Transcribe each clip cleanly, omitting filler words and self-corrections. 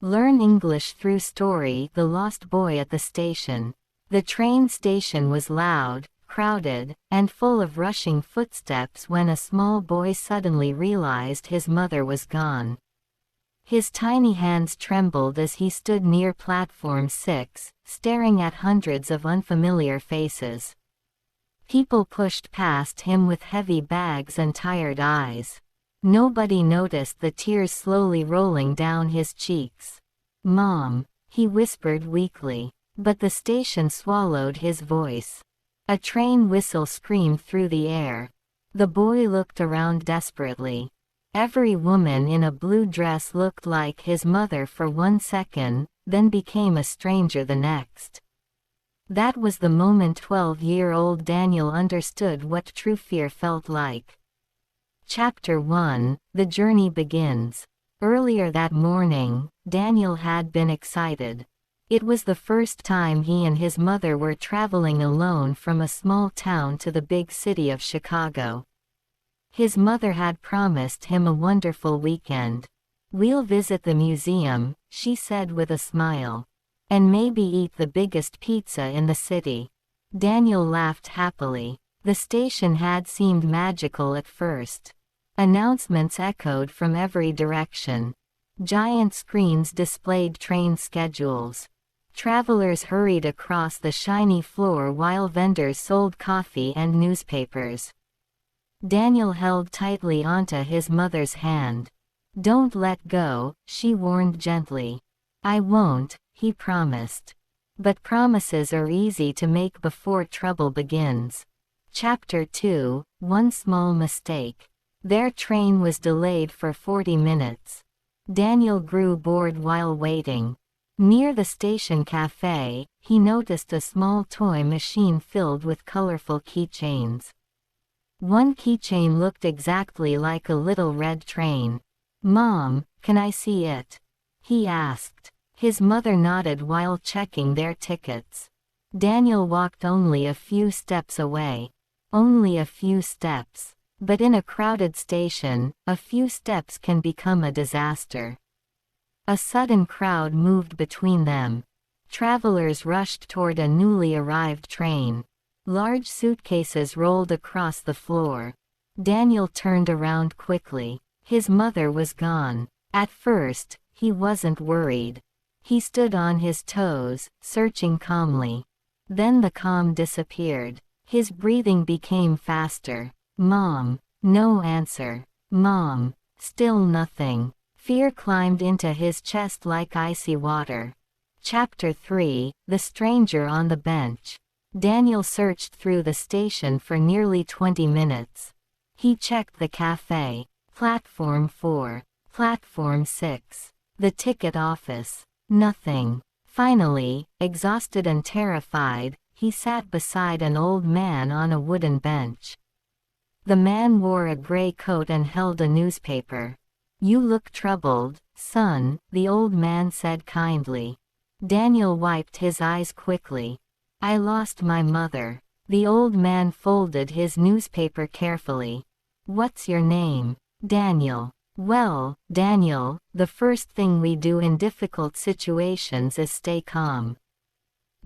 Learn English through story. The Lost Boy at the Station. The train station was loud, crowded, and full of rushing footsteps when a small boy suddenly realized his mother was gone. His tiny hands trembled as he stood near platform 6, staring at hundreds of unfamiliar faces. People pushed past him with heavy bags and tired eyes. Nobody noticed the tears slowly rolling down his cheeks. "Mom," he whispered weakly. But the station swallowed his voice. A train whistle screamed through the air. The boy looked around desperately. Every woman in a blue dress looked like his mother for 1 second, then became a stranger the next. That was the moment 12-year-old Daniel understood what true fear felt like. Chapter 1: The Journey Begins. Earlier that morning, Daniel had been excited. It was the first time he and his mother were traveling alone from a small town to the big city of Chicago. His mother had promised him a wonderful weekend. "We'll visit the museum," she said with a smile. "And maybe eat the biggest pizza in the city." Daniel laughed happily. The station had seemed magical at first. Announcements echoed from every direction. Giant screens displayed train schedules. Travelers hurried across the shiny floor while vendors sold coffee and newspapers. Daniel held tightly onto his mother's hand. "Don't let go," she warned gently. "I won't," he promised. But promises are easy to make before trouble begins. Chapter 2: One Small Mistake. Their train was delayed for 40 minutes. Daniel grew bored while waiting. Near the station cafe, he noticed a small toy machine filled with colorful keychains. One keychain looked exactly like a little red train. "Mom, can I see it?" he asked. His mother nodded while checking their tickets. Daniel walked only a few steps away. Only a few steps. But in a crowded station, a few steps can become a disaster. A sudden crowd moved between them. Travelers rushed toward a newly arrived train. Large suitcases rolled across the floor. Daniel turned around quickly. His mother was gone. At first, he wasn't worried. He stood on his toes, searching calmly. Then the calm disappeared. His breathing became faster. "Mom." No answer. "Mom." Still nothing. Fear climbed into his chest like icy water. Chapter 3: The Stranger on the Bench. Daniel searched through the station for nearly 20 minutes. He checked the cafe, platform 4, platform 6, the ticket office. Nothing. Finally, exhausted and terrified, he sat beside an old man on a wooden bench. The man wore a gray coat and held a newspaper. "You look troubled, son," the old man said kindly. Daniel wiped his eyes quickly. "I lost my mother." The old man folded his newspaper carefully. "What's your name?" "Daniel." "Well, Daniel, the first thing we do in difficult situations is stay calm."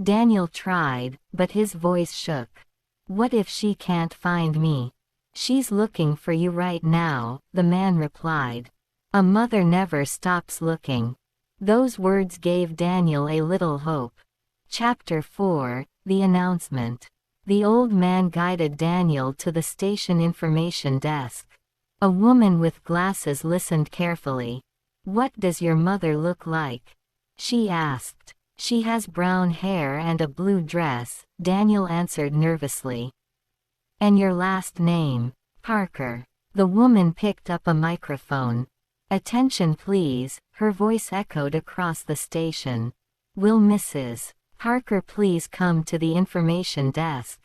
Daniel tried, but his voice shook. "What if she can't find me?" "She's looking for you right now," the man replied. "A mother never stops looking." Those words gave Daniel a little hope. Chapter 4: The Announcement. The old man guided Daniel to the station information desk. A woman with glasses listened carefully. "What does your mother look like?" she asked. "She has brown hair and a blue dress," Daniel answered nervously. "And your last name?" "Parker." The woman picked up a microphone. "Attention please," her voice echoed across the station. "Will Mrs. Parker please come to the information desk?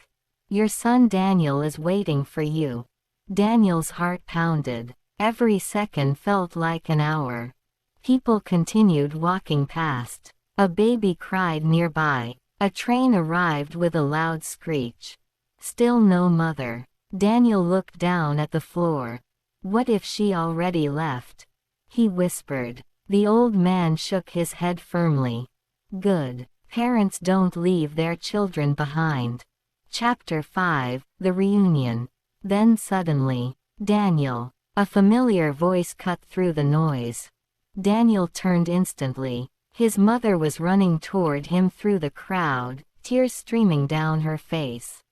Your son Daniel is waiting for you." Daniel's heart pounded. Every second felt like an hour. People continued walking past. A baby cried nearby. A train arrived with a loud screech. Still no mother. Daniel looked down at the floor. What if she already left? He whispered. The old man shook his head firmly. Good. Parents don't leave their children behind. Chapter 5, The Reunion. Then suddenly, Daniel. A familiar voice cut through the noise. Daniel turned instantly. His mother was running toward him through the crowd, tears streaming down her face.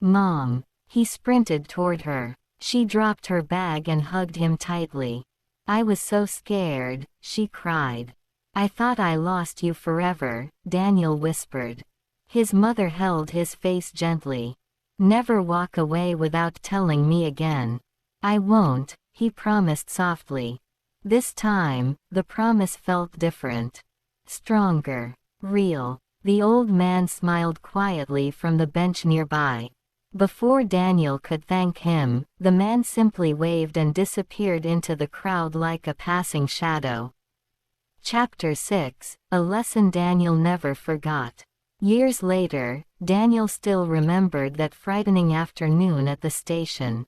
"Mom." He sprinted toward her. She dropped her bag and hugged him tightly. "I was so scared," she cried. "I thought I lost you forever," Daniel whispered. His mother held his face gently. "Never walk away without telling me again." "I won't," he promised softly. This time, the promise felt different. Stronger. Real. The old man smiled quietly from the bench nearby. Before Daniel could thank him, the man simply waved and disappeared into the crowd like a passing shadow. Chapter 6, A Lesson Daniel Never Forgot. Years later, Daniel still remembered that frightening afternoon at the station.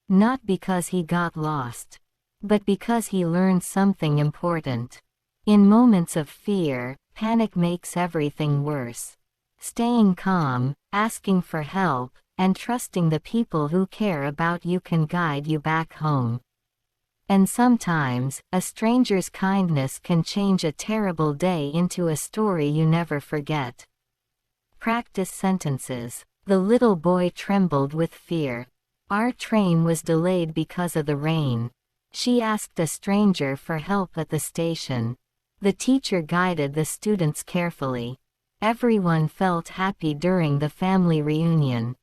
Not because he got lost, but because he learned something important. In moments of fear, panic makes everything worse. Staying calm, asking for help, and trusting the people who care about you can guide you back home. And sometimes, a stranger's kindness can change a terrible day into a story you never forget. Practice sentences. The little boy trembled with fear. Our train was delayed because of the rain. She asked a stranger for help at the station. The teacher guided the students carefully. Everyone felt happy during the family reunion.